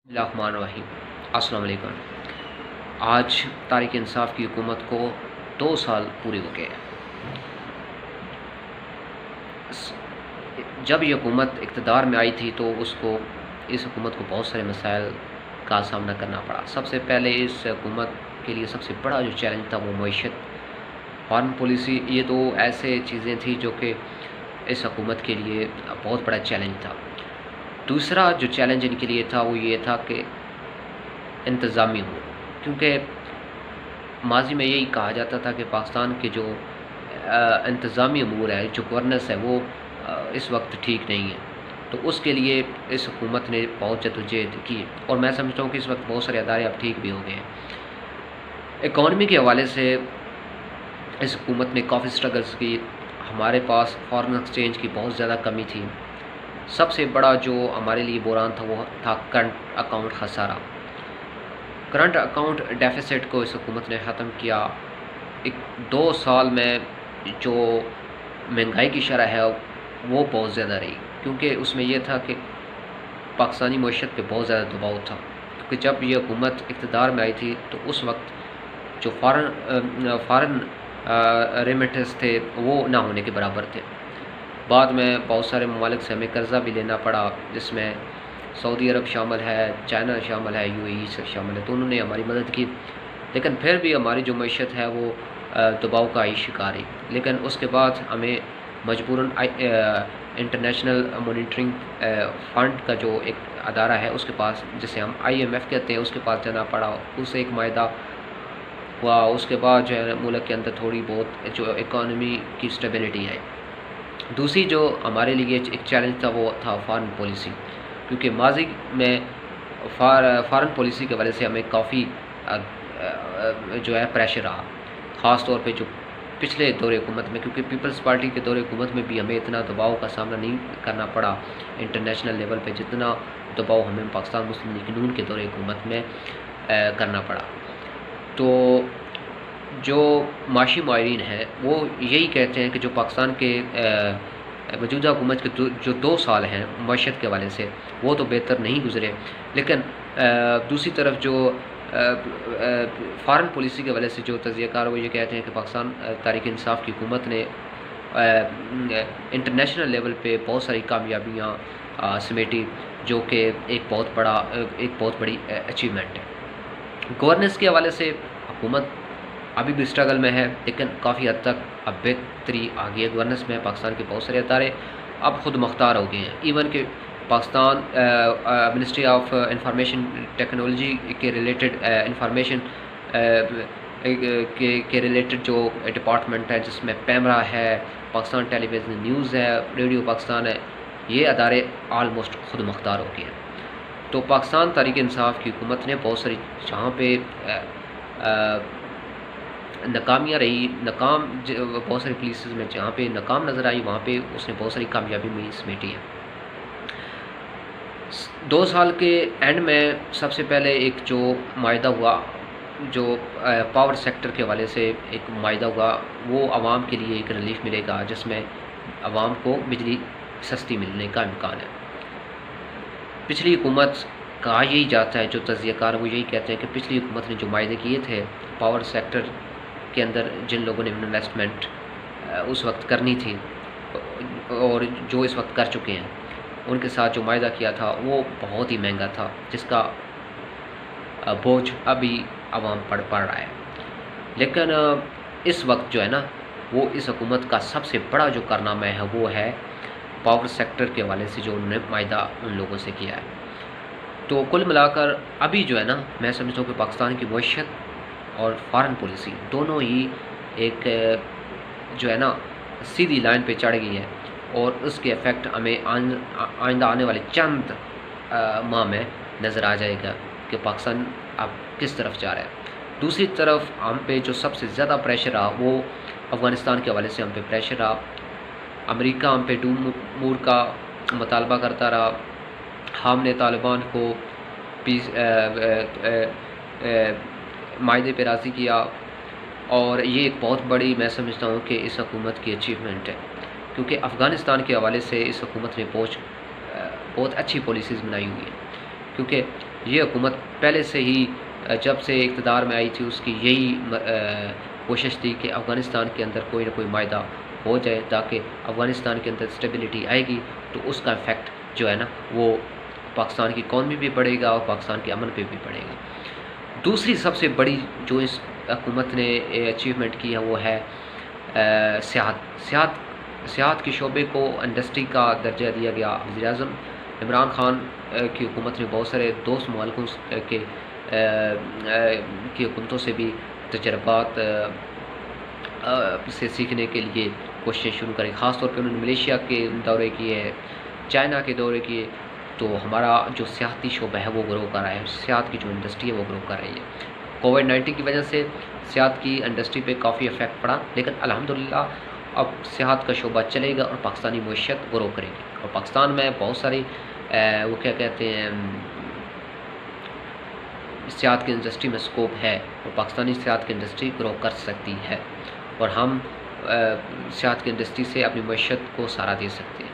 الرحمن الرحیم السلام علیکم۔ آج تحریک انصاف کی حکومت کو 2 سال پورے ہو گئے۔ جب یہ حکومت اقتدار میں آئی تھی تو اس حکومت کو بہت سارے مسائل کا سامنا کرنا پڑا۔ سب سے پہلے اس حکومت کے لیے سب سے بڑا جو چیلنج تھا وہ معیشت، فارن پالیسی، یہ دو ایسے چیزیں تھیں جو کہ اس حکومت کے لیے بہت بڑا چیلنج تھا۔ دوسرا جو چیلنج ان کے لیے تھا وہ یہ تھا کہ انتظامی ہو، کیونکہ ماضی میں یہی کہا جاتا تھا کہ پاکستان کے جو انتظامی امور ہے، جو گورننس ہے، وہ اس وقت ٹھیک نہیں ہے۔ تو اس کے لیے اس حکومت نے بہت جدوجہد کی، اور میں سمجھتا ہوں کہ اس وقت بہت سارے ادارے اب ٹھیک بھی ہو گئے ہیں۔ اکانومی کے حوالے سے اس حکومت نے کافی سٹرگلز کی۔ ہمارے پاس فارن ایکسچینج کی بہت زیادہ کمی تھی۔ سب سے بڑا جو ہمارے لیے بحران تھا وہ تھا کرنٹ اکاؤنٹ خسارہ۔ کرنٹ اکاؤنٹ ڈیفیسٹ کو اس حکومت نے ختم کیا۔ 2 سال میں جو مہنگائی کی شرح ہے وہ بہت زیادہ رہی، کیونکہ اس میں یہ تھا کہ پاکستانی معیشت پہ بہت زیادہ دباؤ تھا، کیونکہ جب یہ حکومت اقتدار میں آئی تھی تو اس وقت جو فارن ریمیٹنس تھے وہ نہ ہونے کے برابر تھے۔ بعد میں بہت سارے ممالک سے ہمیں قرضہ بھی لینا پڑا، جس میں سعودی عرب شامل ہے، چائنا شامل ہے، UAE سے شامل ہے، تو انہوں نے ہماری مدد کی، لیکن پھر بھی ہماری جو معیشت ہے وہ دباؤ کا ہی شکار ہے۔ لیکن اس کے بعد ہمیں مجبوراً انٹرنیشنل مانیٹرنگ فنڈ کا جو ایک ادارہ ہے اس کے پاس، جسے ہم IMF کہتے ہیں، اس کے پاس جانا پڑا۔ اس سے ایک معاہدہ ہوا، اس کے بعد جو ہے ملک کے اندر تھوڑی بہت جو اکانومی کی اسٹیبلٹی ہے۔ دوسری جو ہمارے لیے ایک چیلنج تھا وہ تھا فارن پالیسی، کیونکہ ماضی میں فارن پالیسی کے وجہ سے ہمیں کافی جو ہے پریشر رہا، خاص طور پہ جو پچھلے دور حکومت میں، کیونکہ پیپلز پارٹی کے دور حکومت میں بھی ہمیں اتنا دباؤ کا سامنا نہیں کرنا پڑا انٹرنیشنل لیول پہ، جتنا دباؤ ہمیں پاکستان مسلم لیگ نون کے دور حکومت میں کرنا پڑا۔ تو جو معاشی ماہرین ہیں وہ یہی کہتے ہیں کہ جو پاکستان کے موجودہ حکومت کے جو 2 سال ہیں معیشت کے حوالے سے وہ تو بہتر نہیں گزرے، لیکن دوسری طرف جو فارن پالیسی کے وجہ سے جو تجزیہ کار وہ یہ کہتے ہیں کہ پاکستان تحریک انصاف کی حکومت نے انٹرنیشنل لیول پہ بہت ساری کامیابیاں سمیٹی، جو کہ ایک بہت بڑی اچیومنٹ ہے۔ گورننس کے حوالے سے حکومت ابھی بھی اسٹرگل میں ہے، لیکن کافی حد تک اب بہتری آ گئی ہے گورننس میں۔ پاکستان کے بہت سارے ادارے اب خود مختار ہو گئے ہیں، ایون کہ Pakistan ministry of information technology کے ریلیٹڈ انفارمیشن کے ریلیٹڈ جو ڈپارٹمنٹ ہے، جس میں پیمرا ہے، پاکستان ٹیلی ویژن نیوز ہے، ریڈیو پاکستان ہے، یہ ادارے آلموسٹ خود مختار ہو گئے ہیں۔ تو پاکستان تحریک انصاف کی حکومت نے بہت ساری جہاں پہ ناکامیاں رہی، بہت ساری پلیسز میں جہاں پہ ناکام نظر آئی وہاں پہ اس نے بہت ساری کامیابی میں سمیٹی ہے۔ 2 سال کے اینڈ میں سب سے پہلے ایک جو معاہدہ ہوا، جو پاور سیکٹر کے حوالے سے ایک معاہدہ ہوا، وہ عوام کے لیے ایک ریلیف ملے گا، جس میں عوام کو بجلی سستی ملنے کا امکان ہے۔ پچھلی حکومت کہا یہی جاتا ہے، جو تجزیہ کار وہ یہی کہتے ہیں کہ پچھلی حکومت نے جو معاہدے کیے تھے پاور سیکٹر کے اندر، جن لوگوں نے انویسٹمنٹ اس وقت کرنی تھی اور جو اس وقت کر چکے ہیں، ان کے ساتھ جو معاہدہ کیا تھا وہ بہت ہی مہنگا تھا، جس کا بوجھ ابھی عوام پڑ رہا ہے۔ لیکن اس وقت جو ہے نا، وہ اس حکومت کا سب سے بڑا جو کارنامہ ہے وہ ہے پاور سیکٹر کے حوالے سے جو انہوں نے معاہدہ ان لوگوں سے کیا ہے۔ تو کل ملا کر ابھی جو ہے نا، میں سمجھتا ہوں کہ پاکستان کی معیشت اور فارن پالیسی دونوں ہی ایک جو ہے نا سیدھی لائن پہ چڑھ گئی ہے، اور اس کے افیکٹ ہمیں آئندہ آنے والے چند ماہ میں نظر آ جائے گا کہ پاکستان اب کس طرف جا رہا ہے۔ دوسری طرف ہم پہ جو سب سے زیادہ پریشر رہا وہ افغانستان کے حوالے سے ہم پہ پریشر رہا۔ امریکہ ہم پہ ڈوم مور کا مطالبہ کرتا رہا، ہم نے طالبان کو معاہدے پہ راضی کیا، اور یہ ایک بہت بڑی میں سمجھتا ہوں کہ اس حکومت کی اچیومنٹ ہے، کیونکہ افغانستان کے حوالے سے اس حکومت نے بہت اچھی پالیسیز بنائی ہوئی ہیں، کیونکہ یہ حکومت پہلے سے ہی جب سے اقتدار میں آئی تھی اس کی یہی کوشش تھی کہ افغانستان کے اندر کوئی نہ کوئی معاہدہ ہو جائے تاکہ افغانستان کے اندر اسٹیبلٹی آئے گی تو اس کا افیکٹ جو ہے نا وہ پاکستان کی اکانومی پہ پڑے گا اور پاکستان کے امن پہ بھی پڑے گا۔ دوسری سب سے بڑی جو اس حکومت نے اچیومنٹ کی ہے وہ ہے سیاحت کے شعبے کو انڈسٹری کا درجہ دیا گیا۔ وزیر اعظم عمران خان کی حکومت نے بہت سارے دوست ممالکوں کی حکومتوں سے بھی تجربات سے سیکھنے کے لیے کوششیں شروع کریں، خاص طور پہ انہوں نے ملیشیا کے دورے کیے، چائنا کے دورے کیے، تو ہمارا جو سیاحتی شعبہ ہے وہ گرو کر رہا ہے، سیاحت کی جو انڈسٹری ہے وہ گرو کر رہی ہے۔ کووڈ-19 کی وجہ سے سیاحت کی انڈسٹری پہ کافی افیکٹ پڑا، لیکن الحمدللہ اب سیاحت کا شعبہ چلے گا اور پاکستانی معیشت گرو کرے گی، اور پاکستان میں بہت ساری وہ کیا کہتے ہیں سیاحت کی انڈسٹری میں سکوپ ہے، اور پاکستانی سیاحت کی انڈسٹری گرو کر سکتی ہے، اور ہم سیاحت کی انڈسٹری سے اپنی معیشت کو سہارا دے سکتے ہیں۔